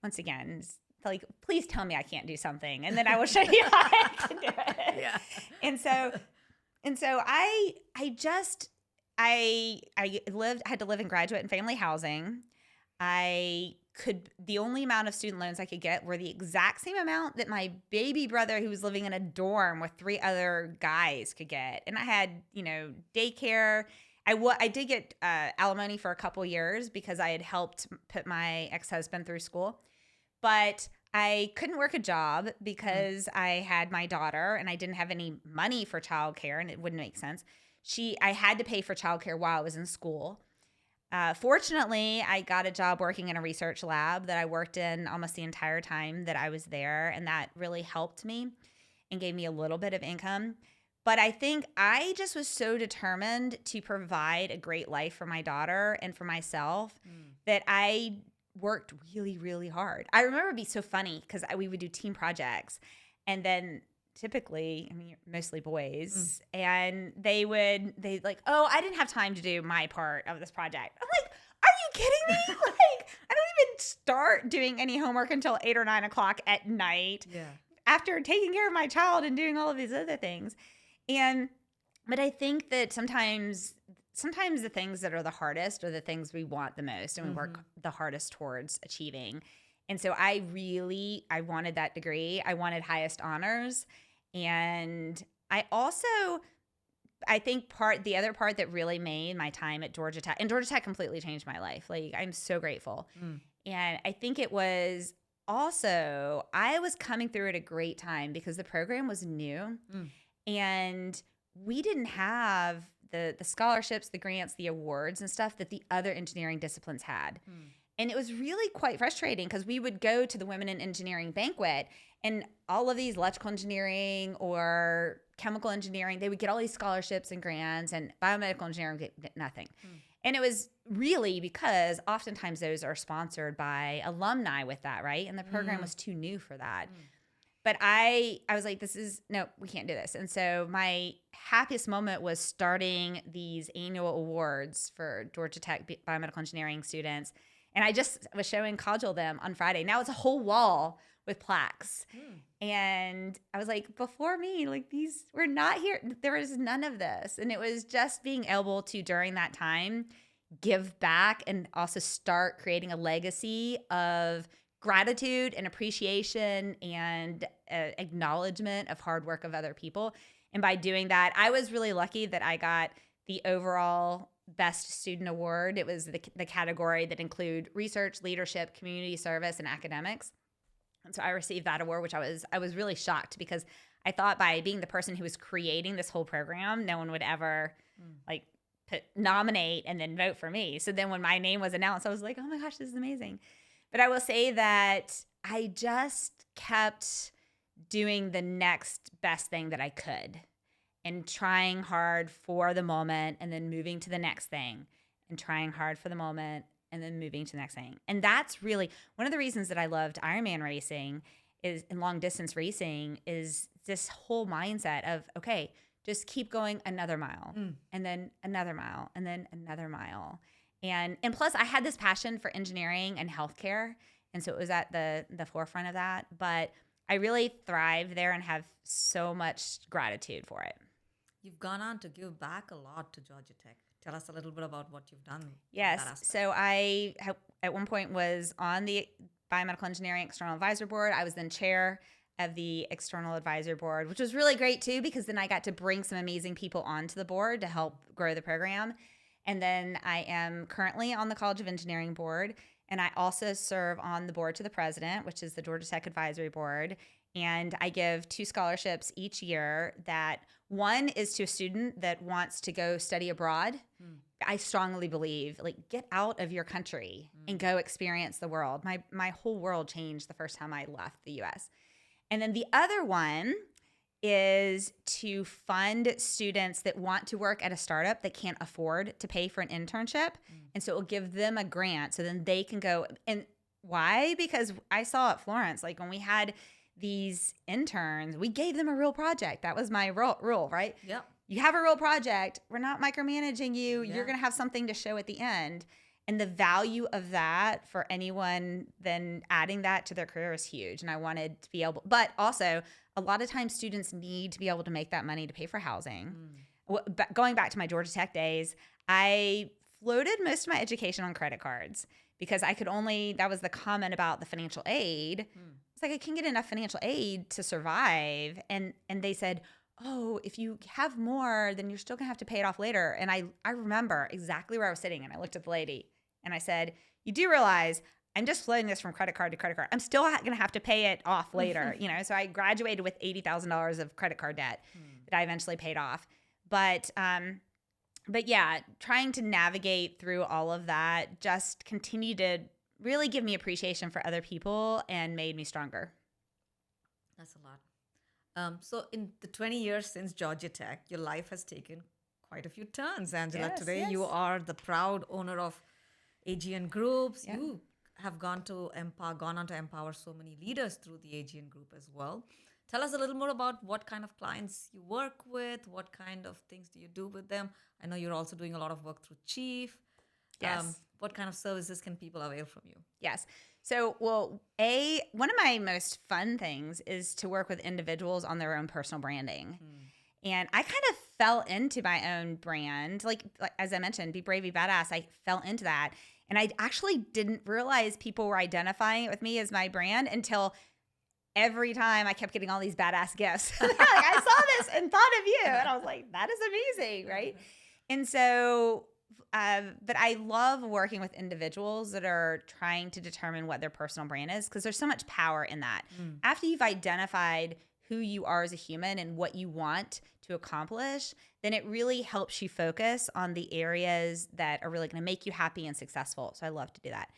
once again, like, please tell me I can't do something and then I will show you how I can do it. Yeah. And so I had to live in graduate and family housing. The only amount of student loans I could get were the exact same amount that my baby brother, who was living in a dorm with 3 other guys, could get. And I had, daycare. I did get alimony for a couple years because I had helped put my ex-husband through school. But I couldn't work a job because I had my daughter and I didn't have any money for childcare, and it wouldn't make sense. I had to pay for childcare while I was in school. Fortunately, I got a job working in a research lab that I worked in almost the entire time that I was there, and that really helped me and gave me a little bit of income. But I think I just was so determined to provide a great life for my daughter and for myself that I worked really, really hard. I remember it'd be so funny because we would do team projects, and then typically, mostly boys, and they like, oh, I didn't have time to do my part of this project. I'm like, are you kidding me? Like, I don't even start doing any homework until 8 or 9 o'clock at night. Yeah. After taking care of my child and doing all of these other things. But I think that sometimes the things that are the hardest are the things we want the most and we work the hardest towards achieving. And so I wanted that degree. I wanted highest honors. And I think the other part that really made my time at Georgia Tech, and Georgia Tech completely changed my life. Like, I'm so grateful. And I think it was also, I was coming through at a great time because the program was new and we didn't have the scholarships, the grants, the awards and stuff that the other engineering disciplines had. And it was really quite frustrating because we would go to the Women in Engineering banquet and all of these electrical engineering or chemical engineering, they would get all these scholarships and grants, and biomedical engineering would get nothing. And it was really because oftentimes those are sponsored by alumni with that, right? And the program was too new for that. But I was like, no, we can't do this. And so my happiest moment was starting these annual awards for Georgia Tech biomedical engineering students. And I just was showing Kajal them on Friday. Now it's a whole wall with plaques. And I was like, before me, like, we're not here. There was none of this. And it was just being able to, during that time, give back and also start creating a legacy of gratitude and appreciation and acknowledgement of hard work of other people. And by doing that, I was really lucky that I got the overall Best Student Award. It was the category that include research, leadership, community service, and academics. And so I received that award, which I was really shocked because I thought by being the person who was creating this whole program, no one would ever nominate and then vote for me. So then when my name was announced, I was like, oh my gosh, this is amazing. But I will say that I just kept doing the next best thing that I could and trying hard for the moment and then moving to the next thing and trying hard for the moment and then moving to the next thing. And that's really one of the reasons that I loved Ironman racing and long distance racing is this whole mindset of, okay, just keep going another mile and then another mile and then another mile. And plus I had this passion for engineering and healthcare. And so it was at the forefront of that. But I really thrived there and have so much gratitude for it. You've gone on to give back a lot to Georgia Tech. Tell us a little bit about what you've done. Yes. So I, at one point, was on the Biomedical Engineering External Advisor Board. I was then chair of the External Advisor Board, which was really great, too, because then I got to bring some amazing people onto the board to help grow the program. And then I am currently on the College of Engineering Board, and I also serve on the board to the president, which is the Georgia Tech Advisory Board. And I give 2 scholarships each year. That one is to a student that wants to go study abroad. I strongly believe, like, get out of your country and go experience the world. My whole world changed the first time I left the U.S. And then the other one is to fund students that want to work at a startup that can't afford to pay for an internship. And so it will give them a grant so then they can go. And why? Because I saw at Florence, like, when we had these interns, we gave them a real project. That was my rule, right? Yep. You have a real project. We're not micromanaging you. Yeah. You're going to have something to show at the end. And the value of that for anyone then adding that to their career is huge. And I wanted to be able, but also a lot of times students need to be able to make that money to pay for housing. Going back to my Georgia Tech days, I floated most of my education on credit cards because I could only, that was the comment about the financial aid. It's like I can get enough financial aid to survive. And they said, oh, if you have more, then you're still gonna have to pay it off later. And I remember exactly where I was sitting, and I looked at the lady and I said, you do realize I'm just floating this from credit card to credit card. I'm still gonna have to pay it off later, you know? So I graduated with $80,000 of credit card debt that I eventually paid off. But yeah, trying to navigate through all of that just continued to really give me appreciation for other people and made me stronger. That's a lot. So in the 20 years since Georgia Tech, your life has taken quite a few turns, Angela. Yes, Today yes. you are the proud owner of AGN Groups. Yeah. You have gone on to empower so many leaders through the AGN Group as well. Tell us a little more about what kind of clients you work with, what kind of things do you do with them? I know you're also doing a lot of work through Chief. Yes. What kind of services can people avail from you? Yes. So, well, one of my most fun things is to work with individuals on their own personal branding. And I kind of fell into my own brand. Like as I mentioned, Be Brave, Be Badass, I fell into that. And I actually didn't realize people were identifying it with me as my brand until every time I kept getting all these badass gifts. Like, I saw this and thought of you. And I was like, that is amazing, right? And so, but I love working with individuals that are trying to determine what their personal brand is, because there's so much power in that. After you've identified who you are as a human and what you want to accomplish, then it really helps you focus on the areas that are really going to make you happy and successful. So I love to do that.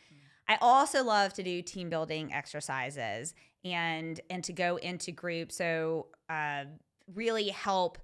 I also love to do team building exercises and to go into groups. So really help.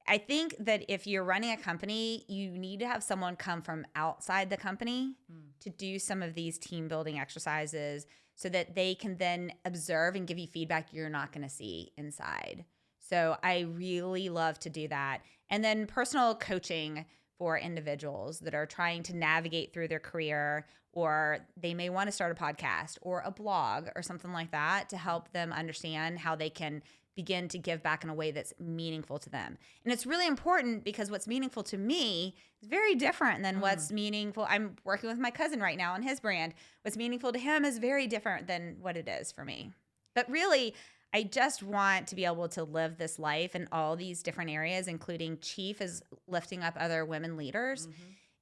I think that if you're running a company, you need to have someone come from outside the company to do some of these team building exercises so that they can then observe and give you feedback you're not going to see inside. So I really love to do that. And then personal coaching for individuals that are trying to navigate through their career, or they may want to start a podcast or a blog or something like that to help them understand how they can begin to give back in a way that's meaningful to them. And it's really important because what's meaningful to me is very different than what's meaningful. I'm working with my cousin right now on his brand. What's meaningful to him is very different than what it is for me. But really, I just want to be able to live this life in all these different areas, including Chief is lifting up other women leaders,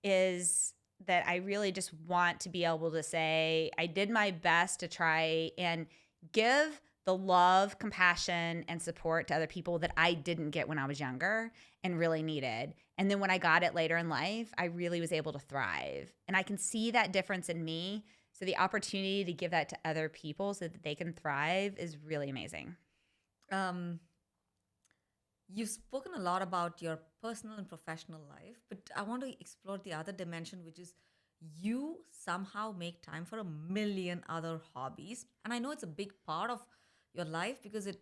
is that I really just want to be able to say, I did my best to try and give the love, compassion, and support to other people that I didn't get when I was younger and really needed. And then when I got it later in life, I really was able to thrive. And I can see that difference in me. So the opportunity to give that to other people so that they can thrive is really amazing. You've spoken a lot about your personal and professional life, but I want to explore the other dimension, which is you somehow make time for a million other hobbies. And I know it's a big part of your life because it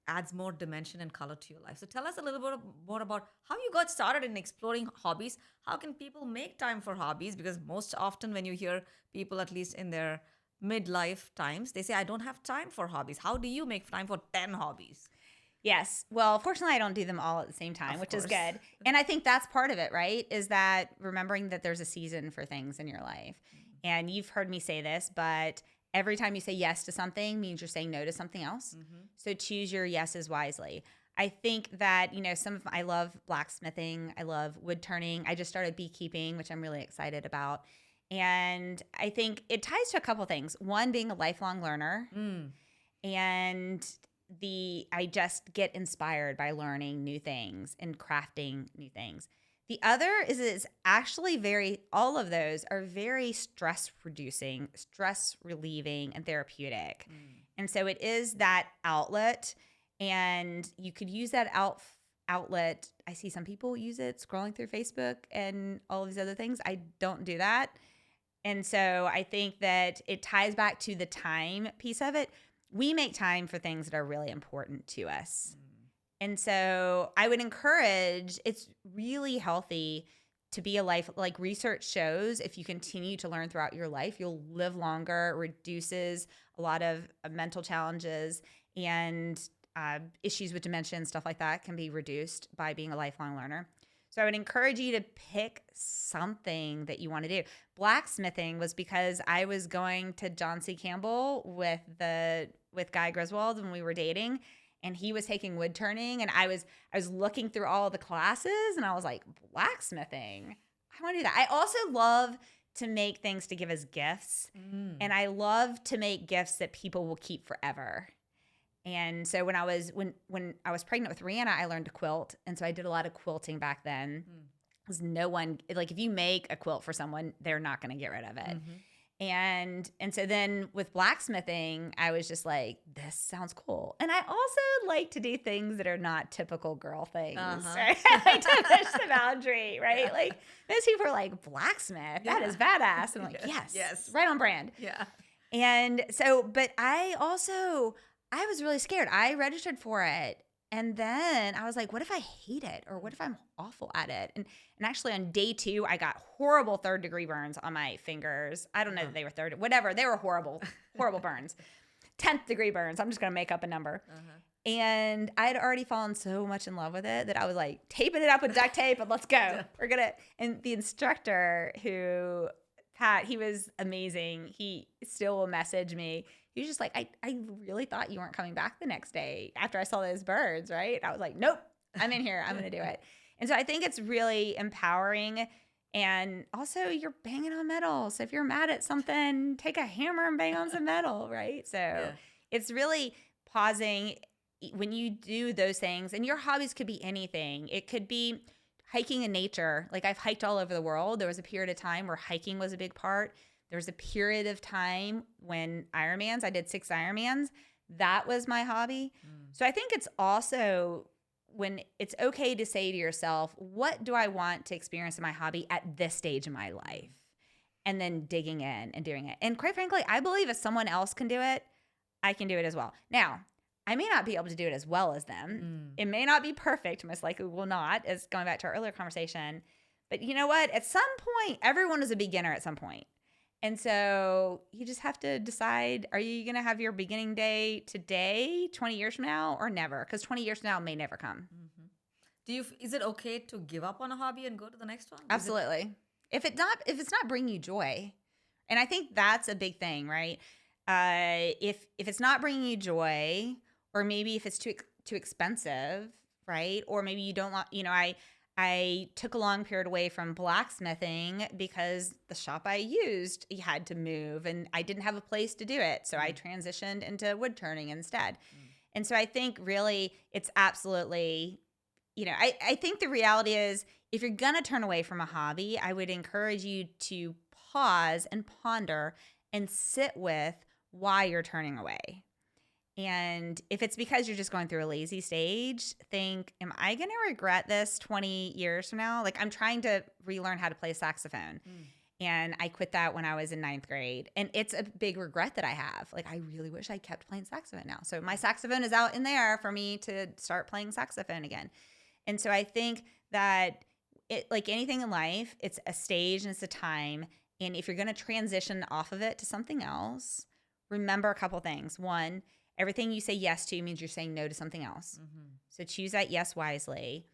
adds more dimension and color to your life. So tell us a little bit more about how you got started in exploring hobbies. How can people make time for hobbies? Because most often when you hear people, at least in their midlife times, they say, I don't have time for hobbies. How do you make time for 10 hobbies? Yes. Well, fortunately, I don't do them all at the same time, which is good. And I think that's part of it, right? Is that remembering that there's a season for things in your life. And you've heard me say this, but every time you say yes to something means you're saying no to something else. So choose your yeses wisely. I think that, I love blacksmithing. I love wood turning. I just started beekeeping, which I'm really excited about. And I think it ties to a couple things. One, being a lifelong learner. And I just get inspired by learning new things and crafting new things. The other is actually all of those are very stress reducing, stress relieving, and therapeutic. And so it is that outlet, and you could use that outlet. I see some people use it scrolling through Facebook and all of these other things. I don't do that. And so I think that it ties back to the time piece of it. We make time for things that are really important to us. And so I would encourage, it's really healthy to be a life, like research shows, if you continue to learn throughout your life, you'll live longer, reduces a lot of mental challenges and issues with dementia and stuff like that can be reduced by being a lifelong learner. So I would encourage you to pick something that you want to do. Blacksmithing was because I was going to John C. Campbell with Guy Griswold when we were dating, and he was taking wood turning, and I was looking through all of the classes, and I was like, blacksmithing, I want to do that. I also love to make things to give as gifts, and I love to make gifts that people will keep forever. And so when I was pregnant with Rihanna, I learned to quilt, and so I did a lot of quilting back then. Because no one, like, if you make a quilt for someone, they're not going to get rid of it. And so then with blacksmithing, I was just like, this sounds cool. And I also like to do things that are not typical girl things. Right? I like to push the boundary, right? Yeah. Like, most people are like, blacksmith, that is badass. And I'm like, yes, right on brand. Yeah. And so, but I was really scared. I registered for it. And then I was like, what if I hate it? Or what if I'm awful at it? And actually on day 2, I got horrible 3rd-degree burns on my fingers. I don't know that they were whatever. They were horrible, horrible burns. 10th-degree burns. I'm just going to make up a number. And I had already fallen so much in love with it that I was like, taping it up with duct tape and let's go. And the instructor Pat, he was amazing. He still will message me. He was just like, I really thought you weren't coming back the next day after I saw those birds, right? I was like, nope, I'm in here. I'm going to do it. And so I think it's really empowering. And also you're banging on metal. So if you're mad at something, take a hammer and bang on some metal, right? So it's really pausing when you do those things. And your hobbies could be anything. It could be hiking in nature. Like, I've hiked all over the world. There was a period of time where hiking was a big part. There was a period of time when Ironmans, I did 6 Ironmans. That was my hobby. So I think it's also when it's okay to say to yourself, what do I want to experience in my hobby at this stage in my life? And then digging in and doing it. And quite frankly, I believe if someone else can do it, I can do it as well. Now, I may not be able to do it as well as them. It may not be perfect, most likely will not, as going back to our earlier conversation. But you know what? At some point, everyone is a beginner at some point. And so you just have to decide, are you going to have your beginning day today, 20 years from now, or never? Because 20 years from now may never come. Is it okay to give up on a hobby and go to the next one? Absolutely. If it's not bringing you joy, and I think that's a big thing, right? If it's not bringing you joy, or maybe if it's too expensive, right? Or maybe you don't want, I took a long period away from blacksmithing because the shop I used had to move and I didn't have a place to do it. So I transitioned into wood turning instead. And so I think really it's absolutely, I think the reality is if you're going to turn away from a hobby, I would encourage you to pause and ponder and sit with why you're turning away. And if it's because you're just going through a lazy stage, think, am I going to regret this 20 years from now? Like, I'm trying to relearn how to play saxophone. And I quit that when I was in 9th grade. And it's a big regret that I have. Like, I really wish I kept playing saxophone now. So my saxophone is out in there for me to start playing saxophone again. And so I think that like anything in life, it's a stage and it's a time. And if you're going to transition off of it to something else, remember a couple things. One, everything you say yes to means you're saying no to something else. So choose that yes wisely.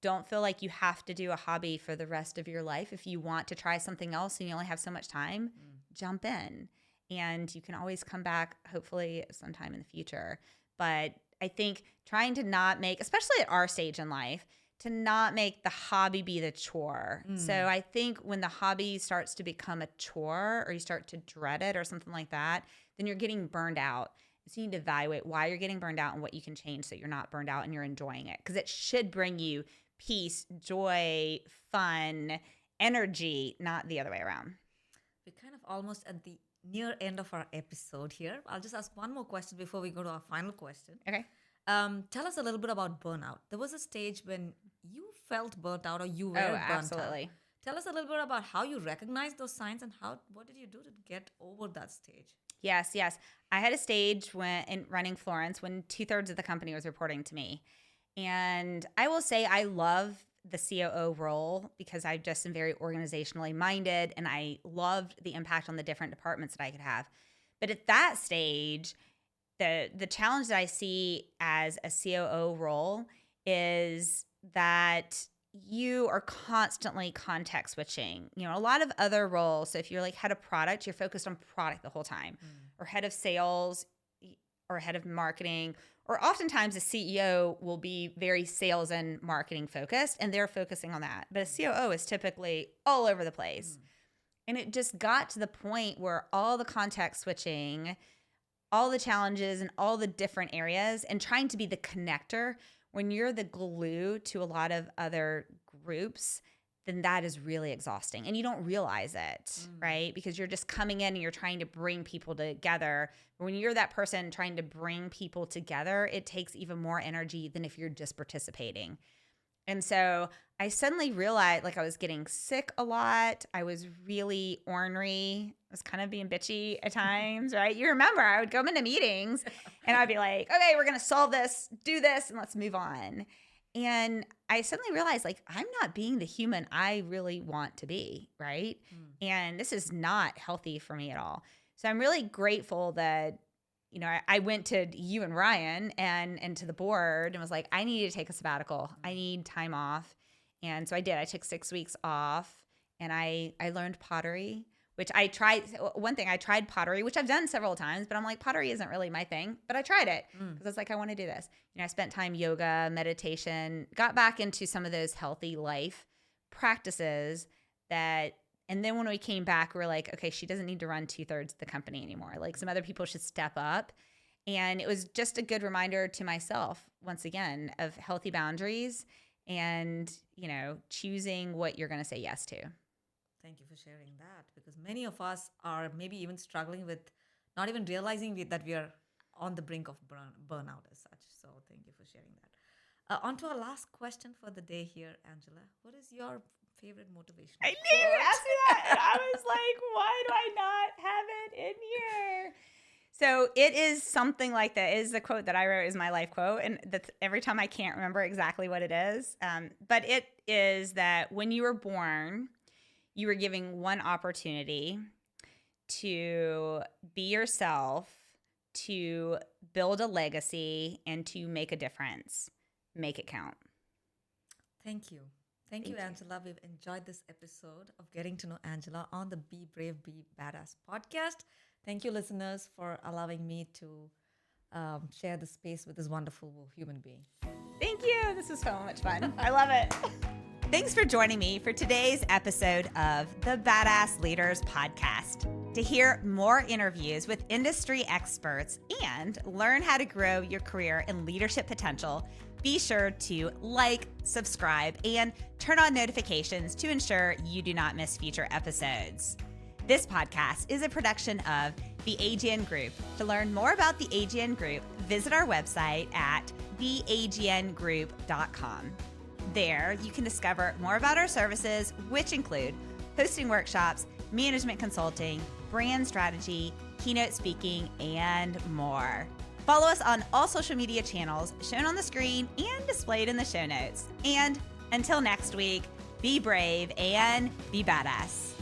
Don't feel like you have to do a hobby for the rest of your life. If you want to try something else and you only have so much time, jump in. And you can always come back, hopefully, sometime in the future. But I think trying to not make, especially at our stage in life, to not make the hobby be the chore. So I think when the hobby starts to become a chore or you start to dread it or something like that, then you're getting burned out. So you need to evaluate why you're getting burned out and what you can change so you're not burned out and you're enjoying it. Because it should bring you peace, joy, fun, energy, not the other way around. We're kind of almost at the near end of our episode here. I'll just ask one more question before we go to our final question. Okay. Tell us a little bit about burnout. There was a stage when you felt burnt out or you were burnt absolutely. out. Tell us a little bit about how you recognized those signs and what did you do to get over that stage? Yes. I had a stage in running Florence when 2/3 of the company was reporting to me. And I will say I love the COO role because I just am very organizationally minded and I loved the impact on the different departments that I could have. But at that stage, the challenge that I see as a COO role is that you are constantly context switching. You know, a lot of other roles. So if you're like head of product, you're focused on product the whole time, or head of sales, or head of marketing, or oftentimes a CEO will be very sales and marketing focused, and they're focusing on that. But a COO is typically all over the place. And it just got to the point where all the context switching, all the challenges and all the different areas, and trying to be the connector when you're the glue to a lot of other groups, then that is really exhausting. And you don't realize it, right? Because you're just coming in and you're trying to bring people together. When you're that person trying to bring people together, it takes even more energy than if you're just participating. And so I suddenly realized like I was getting sick a lot. I was really ornery. I was kind of being bitchy at times, right? You remember I would go into meetings and I'd be like, okay, we're going to solve this, do this, and let's move on. And I suddenly realized like I'm not being the human I really want to be, right? And this is not healthy for me at all. So I'm really grateful that you know, I went to you and Ryan and to the board and was like, I need to take a sabbatical. I need time off. And so I did. I took 6 weeks off and I learned pottery, which I tried. One thing, I tried pottery, which I've done several times, but I'm like, pottery isn't really my thing. But I tried it because I was like, I want to do this. You know, I spent time yoga, meditation, got back into some of those healthy life practices that. And then when we came back, we were like, okay, she doesn't need to run 2/3 of the company anymore. Like some other people should step up. And it was just a good reminder to myself, once again, of healthy boundaries and, you know, choosing what you're going to say yes to. Thank you for sharing that, because many of us are maybe even struggling with not even realizing that we are on the brink of burnout as such. So thank you for sharing that. On to our last question for the day here, Angela. What is your favorite motivation? I knew you asked me that. And I was like, why do I not have it in here? So it is something like that. It is the quote that I wrote is my life quote. And that's every time I can't remember exactly what it is. But it is that when you were born, you were given one opportunity to be yourself, to build a legacy, and to make a difference. Make it count. Thank you. Thank you, Angela. We've enjoyed this episode of Getting to Know Angela on the Be Brave, Be Badass podcast. Thank you, listeners, for allowing me to share the space with this wonderful human being. Thank you. This was so much fun. I love it. Thanks for joining me for today's episode of the Badass Leaders Podcast. To hear more interviews with industry experts and learn how to grow your career and leadership potential, be sure to like, subscribe, and turn on notifications to ensure you do not miss future episodes. This podcast is a production of the AGN Group. To learn more about the AGN Group, visit our website at theagnGroup.com. There, you can discover more about our services, which include hosting workshops, management consulting, brand strategy, keynote speaking, and more. Follow us on all social media channels shown on the screen and displayed in the show notes. And until next week, be brave and be badass.